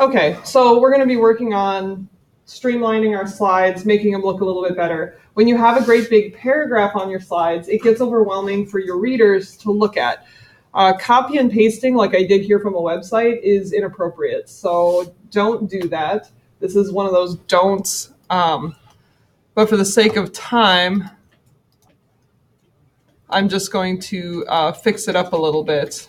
Okay, so we're going to be working on streamlining our slides, making them look a little bit better. When you have a great big paragraph on your slides, it gets overwhelming for your readers to look at. Copy and pasting, like I did here from a website, is inappropriate. So don't do that. This is one of those don'ts. But for the sake of time, I'm just going to fix it up a little bit.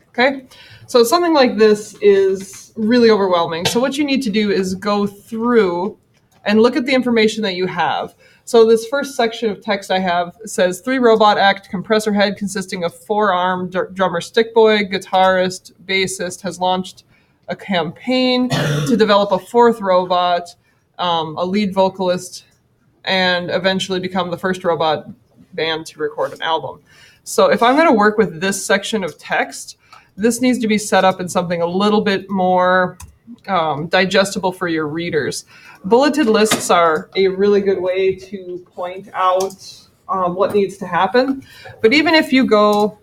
Okay, so something like this is really overwhelming. So what you need to do is go through and look at the information that you have. So this first section of text I have says 3-robot act compressor head consisting of 4-arm drummer stick boy, guitarist, bassist has launched a campaign to develop a 4th robot, a lead vocalist, and eventually become the first robot band to record an album. So if I'm going to work with this section of text, this needs to be set up in something a little bit more digestible for your readers. Bulleted lists are a really good way to point out what needs to happen. But even if you go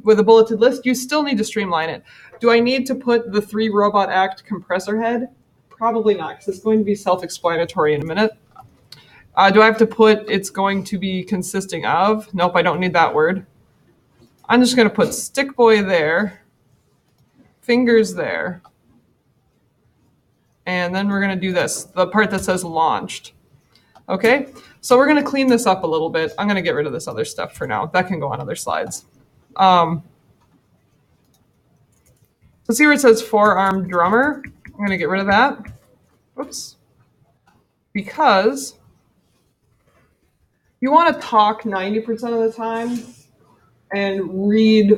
with a bulleted list, you still need to streamline it. Do I need to put the 3-robot act compressor head? Probably not, because it's going to be self-explanatory in a minute. Do I have to put it's going to be consisting of? Nope, I don't need that word. I'm just going to put stick boy there, fingers there, and then we're going to do this, the part that says launched. Okay, so we're going to clean this up a little bit. I'm going to get rid of this other stuff for now. That can go on other slides. So see where it says 4-arm drummer? I'm going to get rid of that. Oops. Because you want to talk 90% of the time and read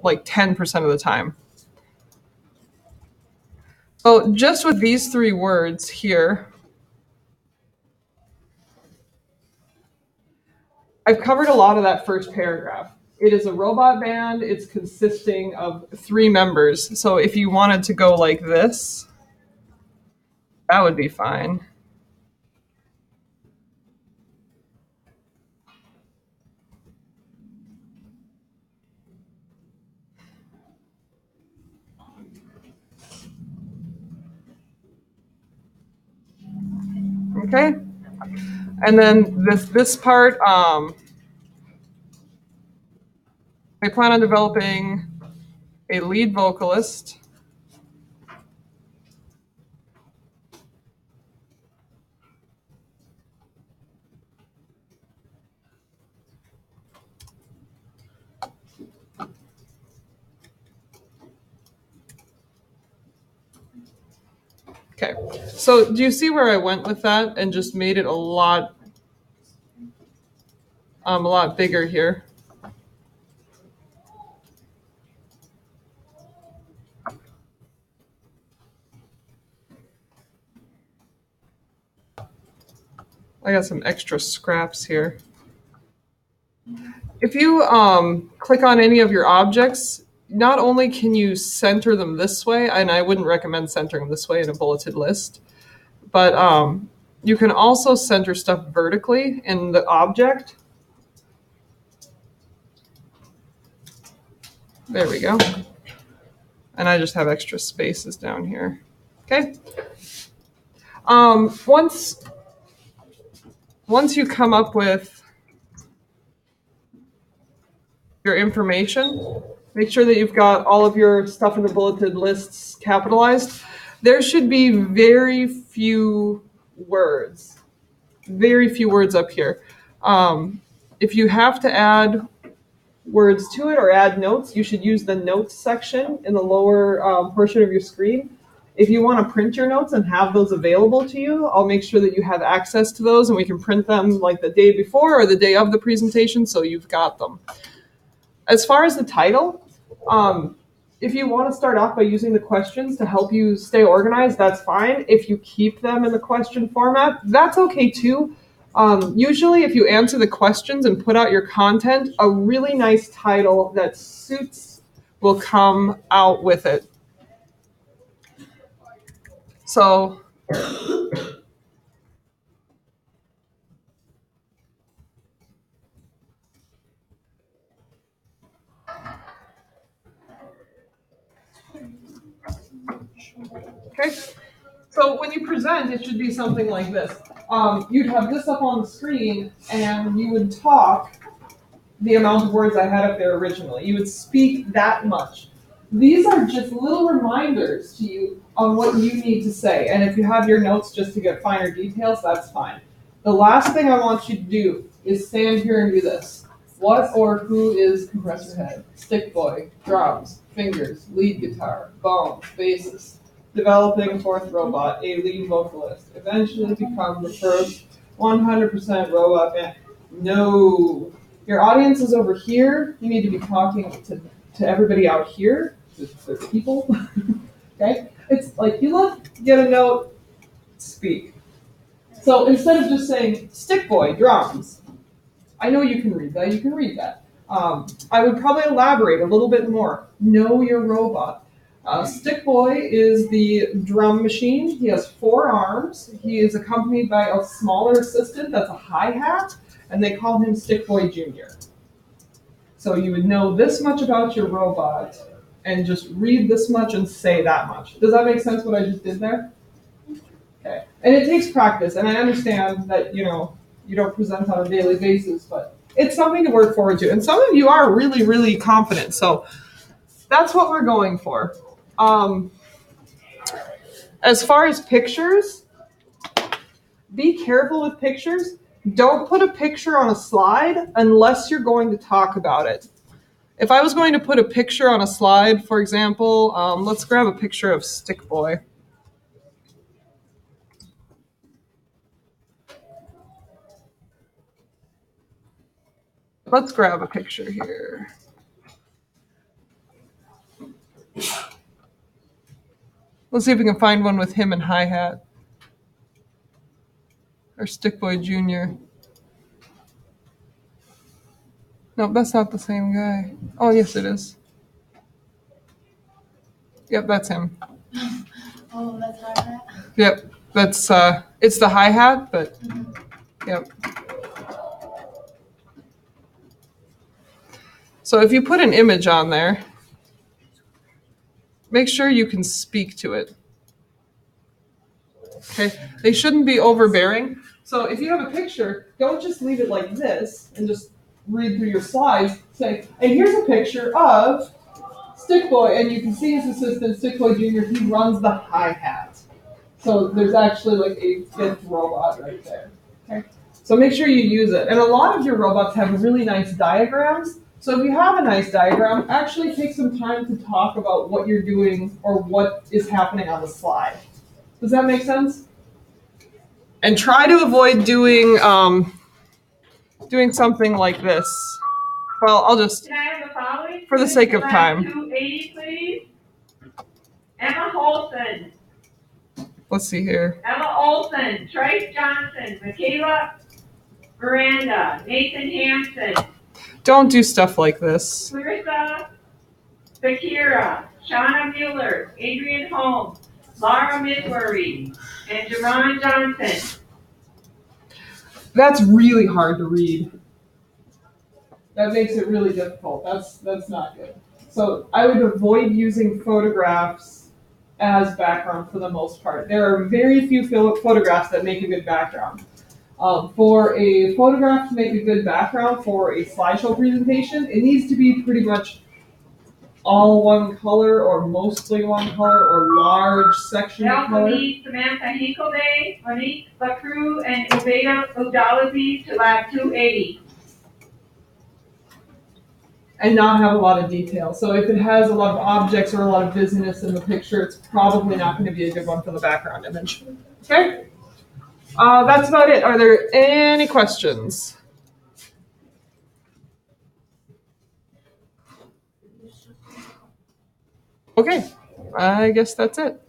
like 10% of the time. So just with these 3 words here, I've covered a lot of that first paragraph. It is a robot band. It's consisting of 3 members. So if you wanted to go like this, that would be fine. Okay. And then this part, I plan on developing a lead vocalist. Okay, so do you see where I went with that and just made it a lot bigger here? I got some extra scraps here. If you click on any of your objects, not only can you center them this way, and I wouldn't recommend centering them this way in a bulleted list, but you can also center stuff vertically in the object. There we go. And I just have extra spaces down here. Okay. Once you come up with your information, make sure that you've got all of your stuff in the bulleted lists capitalized. There should be very few words up here. If you have to add words to it or add notes, you should use the notes section in the lower portion of your screen. If you want to print your notes and have those available to you, I'll make sure that you have access to those and we can print them like the day before or the day of the presentation so you've got them. As far as the title, if you want to start off by using the questions to help you stay organized, that's fine. If you keep them in the question format, that's okay too. Usually if you answer the questions and put out your content, a really nice title that suits will come out with it. So Okay? So when you present, it should be something like this. You'd have this up on the screen, and you would talk the amount of words I had up there originally. You would speak that much. These are just little reminders to you on what you need to say. And if you have your notes just to get finer details, that's fine. The last thing I want you to do is stand here and do this. What or who is compressor head, stick boy, drums, fingers, lead guitar, bones, bassist, developing fourth robot, a lead vocalist, eventually become the first 100% robot band. No. Your audience is over here. You need to be talking to everybody out here, to the people. Okay? It's like you look, get a note, speak. So instead of just saying stick boy, drums, I know you can read that. You can read that. I would probably elaborate a little bit more. Know your robot. Stick boy is the drum machine. He has 4 arms. He is accompanied by a smaller assistant that's a hi-hat, and they call him Stick Boy Jr. So you would know this much about your robot and just read this much and say that much. Does that make sense what I just did there? Okay. And it takes practice, and I understand that, you don't present on a daily basis, but it's something to work forward to. And some of you are really, really confident. So that's what we're going for. As far as pictures, be careful with pictures. Don't put a picture on a slide unless you're going to talk about it. If I was going to put a picture on a slide, for example, let's grab a picture of Stick Boy. Let's grab a picture here. Let's see if we can find one with him and hi-hat. Or Stick Boy Jr. No, that's not the same guy. Oh, yes, it is. Yep, that's him. Oh, that's hi-hat? Yep, that's, it's the hi-hat, but, yep. So if you put an image on there, make sure you can speak to it. Okay, they shouldn't be overbearing. So if you have a picture, don't just leave it like this and just read through your slides. Say, and here's a picture of Stick Boy, and you can see his assistant, Stick Boy Jr., he runs the hi-hat. So there's actually like a 5th robot right there. Okay, so make sure you use it. And a lot of your robots have really nice diagrams. So if you have a nice diagram, actually take some time to talk about what you're doing or what is happening on the slide. Does that make sense? And try to avoid doing something like this. Well, I'll just, Can I have the following? for the sake of time. 280, please. Emma Holson. Let's see here. Emma Olson. Trice Johnson. Michaela Miranda. Nathan Hansen. Don't do stuff like this. Clarissa Bakira. Shauna Mueller. Adrian Holmes. Laura Midbury. And Jerron Johnson. That's really hard to read. That makes it really difficult. That's not good. So I would avoid using photographs as background for the most part. There are very few photographs that make a good background. For a photograph to make a good background for a slideshow presentation, it needs to be pretty much all one color or mostly one color or large section of color. Need Samantha Hinkleday, Monique Lacroix, and Ubeda Udalazi to lab 280. And not have a lot of detail. So if it has a lot of objects or a lot of busyness in the picture, it's probably not going to be a good one for the background image. Okay? That's about it. Are there any questions? Okay, I guess that's it.